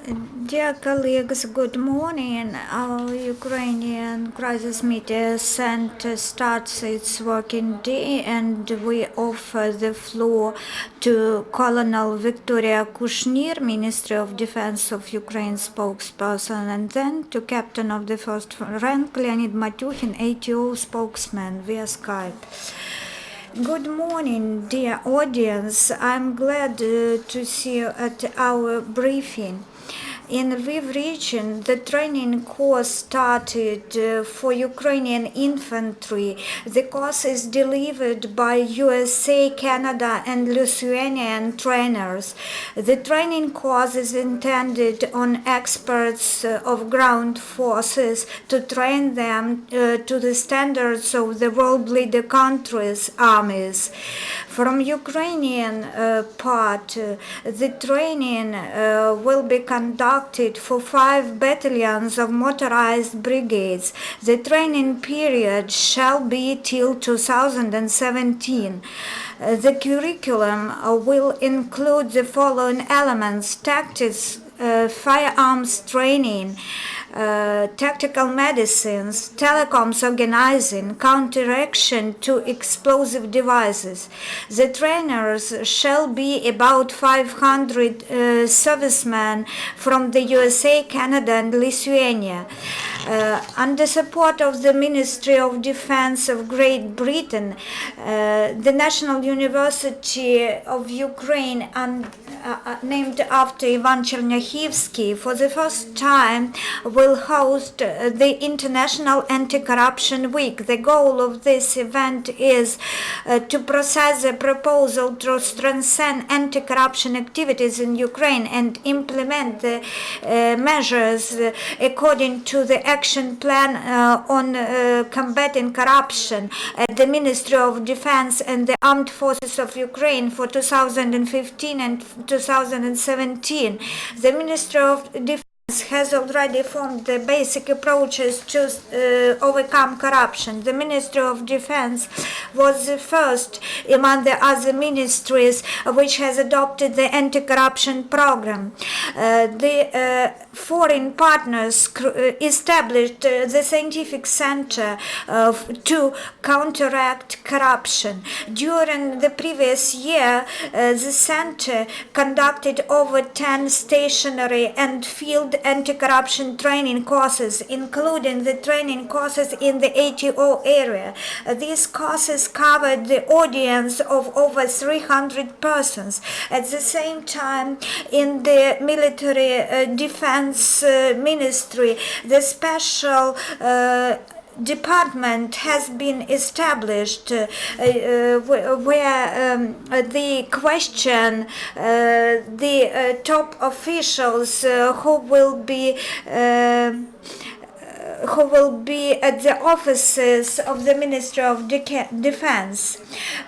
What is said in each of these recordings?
Dear colleagues, good morning. Our Ukrainian crisis media center starts its working day, and we offer the floor to Colonel Viktoria Kushnir, Ministry of Defense of Ukraine spokesperson, and then to Captain of the First Rank, Leonid Matyukhin, ATO spokesman via Skype. Good morning, dear audience. I'm glad to see you at our briefing. In Lviv region, the training course started for Ukrainian infantry. The course is delivered by USA, Canada, and Lithuanian trainers. The training course is intended on experts of ground forces to train them to the standards of the world leader countries' armies. From Ukrainian part, the training will be conducted for 5 battalions of motorized brigades. The training period shall be till 2017. The curriculum will include the following elements: tactics, firearms training, tactical medicines, telecoms organizing, counteraction to explosive devices. The trainers shall be about 500 servicemen from the USA, Canada, and Lithuania. Under support of the Ministry of Defense of Great Britain, the National University of Ukraine, named after Ivan Chernyahivsky, for the first time will host the International Anti-Corruption Week. The goal of this event is to process a proposal to strengthen anti-corruption activities in Ukraine and implement the measures according to the action plan on combating corruption at the Ministry of Defense and the Armed Forces of Ukraine for 2015 and 2017. The Ministry of Defense has already formed the basic approaches to overcome corruption. The Ministry of Defense was the first among the other ministries which has adopted the anti-corruption program. The foreign partners established the scientific center to counteract corruption. During the previous year, the center conducted over 10 stationary and field anti-corruption training courses, including the training courses in the ATO area. These courses covered the audience of over 300 persons. At the same time, in the military defense ministry, the special department has been established where the question the top officials who will be at the offices of the Ministry of Defense.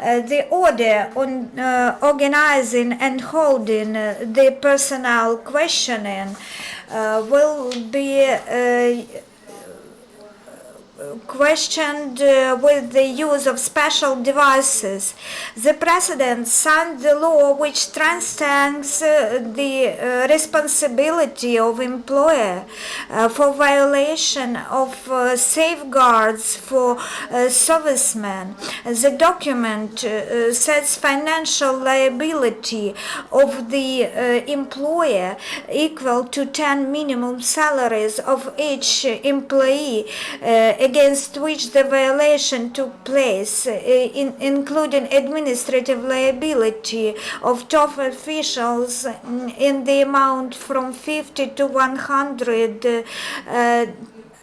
The order on organizing and holding the personnel questioning will be questioned with the use of special devices. The President signed the law which strengthens the responsibility of employer for violation of safeguards for servicemen. The document sets financial liability of the employer equal to 10 minimum salaries of each employee against which the violation took place, including administrative liability of top officials in the amount from 50 to 100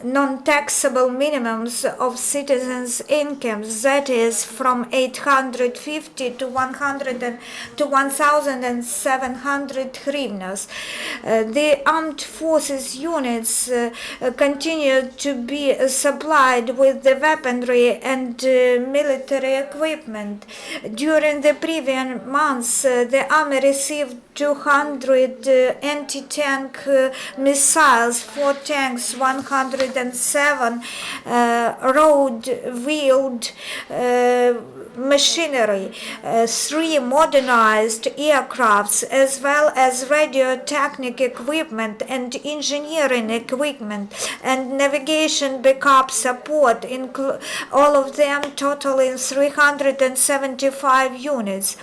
non-taxable minimums of citizens' incomes, that is from 850 to 1,700 hryvnias. The armed forces units continue to be supplied with the weaponry and military equipment. During the previous months, the army received 200 anti-tank missiles, 4 tanks, 107 road-wheeled machinery, 3 modernized aircrafts, as well as radio technical equipment and engineering equipment and navigation backup support, all of them totaling 375 units.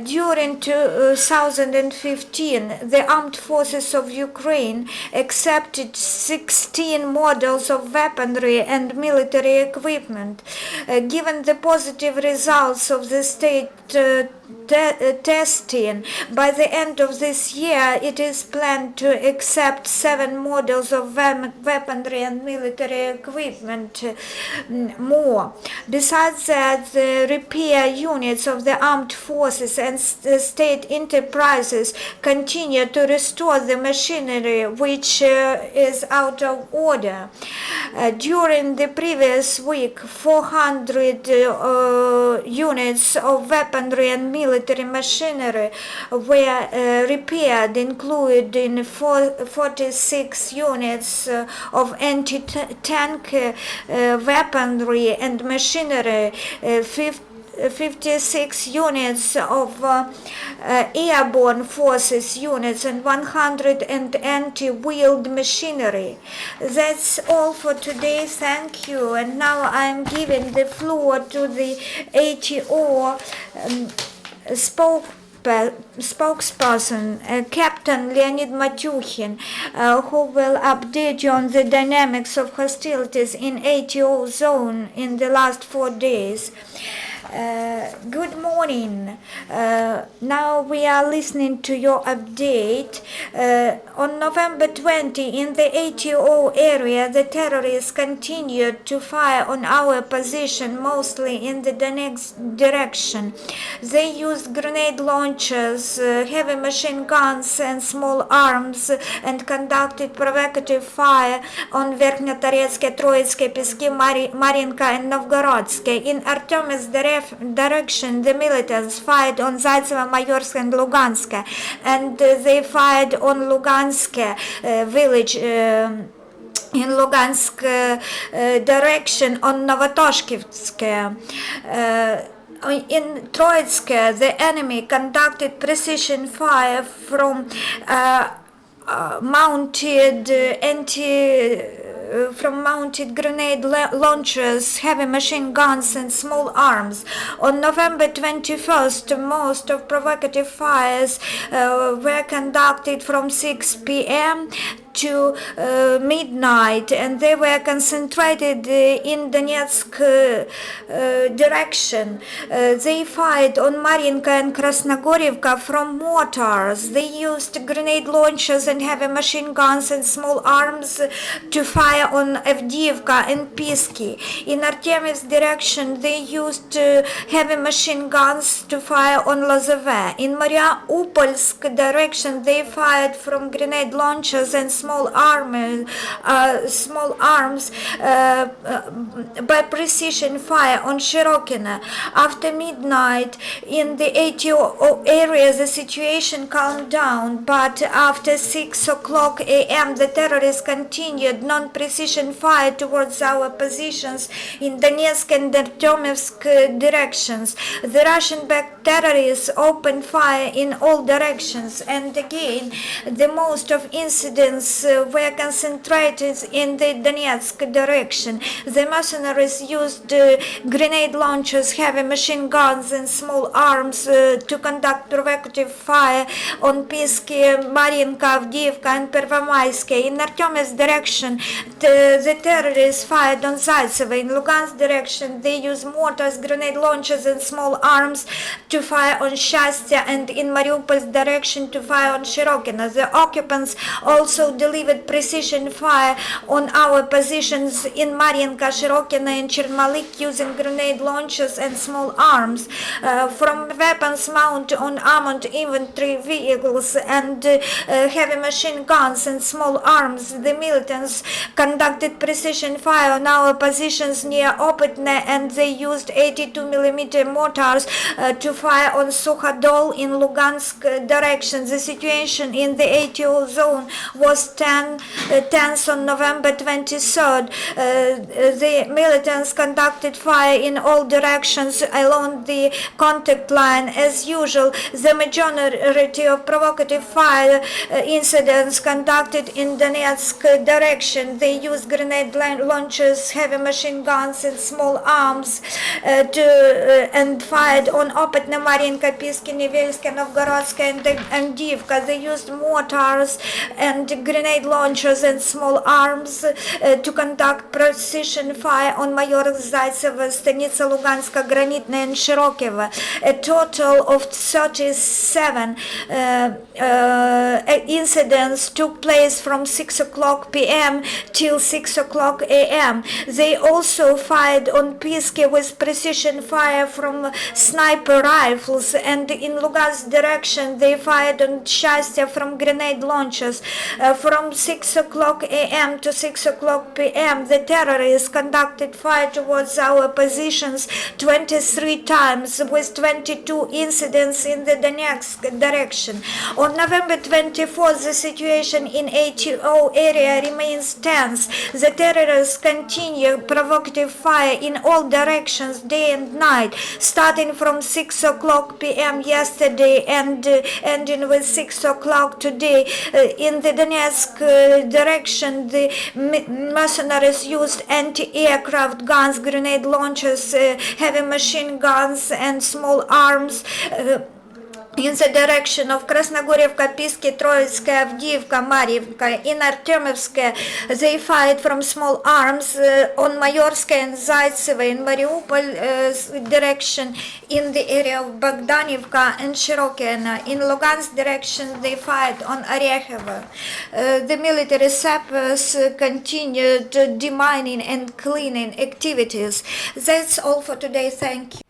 During 2015, the Armed Forces of Ukraine accepted 16 models of weaponry and military equipment. Given the positive results of the state testing, by the end of this year it is planned to accept 7 models of weaponry and military equipment more. Besides that, the repair units of the armed forces and state enterprises continue to restore the machinery which is out of order. During the previous week, 400 units of weaponry and military machinery were repaired, including 46 units of anti-tank weaponry and machinery, 56 units of airborne forces units, and 100 anti-wheeled machinery. That's all for today. Thank you. And now I'm giving the floor to the ATO spokesperson, Captain Leonid Matyukhin, who will update you on the dynamics of hostilities in ATO zone in the last 4 days. Good morning. Now we are listening to your update. On November 20, in the ATO area, the terrorists continued to fire on our position, mostly in the Donetsk direction. They used grenade launchers, heavy machine guns, and small arms, and conducted provocative fire on Verkhnyatoretske, Troitske, Peski, Marinka, and Novgorodske. In Artemyevsk direction, the militants fired on Zaitsevo, Mayorsk, and Lugansk, and they fired on Lugansk village. In Lugansk direction on Novotoshkivsk. In Troitsk, the enemy conducted precision fire from mounted grenade launchers, heavy machine guns, and small arms. On November 21st, most of provocative fires were conducted from 6 p.m. to midnight, and they were concentrated in Donetsk direction. They fired on Marinka and Krasnogorivka from mortars. They used grenade launchers and heavy machine guns and small arms to fire on Avdiivka and Piski. In Artemyevsk direction, they used heavy machine guns to fire on Lozove. In Mariupolsk direction, they fired from grenade launchers and small arms by precision fire on Shirokina. After midnight, in the ATO area, the situation calmed down, but after 6 o'clock a.m., the terrorists continued non-precision fire towards our positions in Donetsk and Artemyevsk directions. The Russian-backed terrorists opened fire in all directions, and again, the most of incidents were concentrated in the Donetsk direction. The mercenaries used grenade launchers, heavy machine guns, and small arms to conduct provocative fire on Piski, Marinka, Avdiivka, and Pervomayske. In Artemyevsk direction, the terrorists fired on Zaitsevo. In Lugansk direction, they used mortars, grenade launchers, and small arms to fire on Shastya, and in Mariupol's direction to fire on Shirokina. The occupants also delivered precision fire on our positions in Marinka, Shirokina, and Chermalik using grenade launchers and small arms. From weapons mounted on armored infantry vehicles and heavy machine guns and small arms, the militants conducted precision fire on our positions near Opitne, and they used 82mm mortars to fire on Sukhodol in Lugansk direction. The situation in the ATO zone was was 10th on November 23rd. The militants conducted fire in all directions along the contact line. As usual, the majority of provocative fire incidents conducted in Donetsk direction. They used grenade launchers, heavy machine guns, and small arms and fired on Opatna, Mariinka, Piski, Nevelska, Novgorodska, and Avdiivka. They used mortars and grenade launchers and small arms to conduct precision fire on Mayorsk, Zaitsevo, Stanitsa, Luganska, Granitna, and Shirokiva. A total of 37 incidents took place from 6 o'clock p.m. till 6 o'clock a.m. They also fired on Piski with precision fire from sniper rifles, and in Lugansk direction they fired on Shastya from grenade launchers. From 6 o'clock a.m. to 6 o'clock p.m. the terrorists conducted fire towards our positions 23 times, with 22 incidents in the Donetsk direction. On November 24th, the situation in ATO area remains tense. The terrorists continue provocative fire in all directions, day and night, starting from 6 o'clock p.m. yesterday and ending with 6 o'clock today. In the Donetsk direction, the mercenaries used anti-aircraft guns, grenade launchers, heavy machine guns, and small arms. In the direction of Krasnogorivka, Piski, Troitska, Avdiivka, Mariivka. In Artemovska, they fired from small arms on Mayorska and Zaitsevo. In Mariupol direction, in the area of Bogdanivka and Shirokina. In Lugansk direction, they fired on Orekhovo. The military sappers continued demining and cleaning activities. That's all for today. Thank you.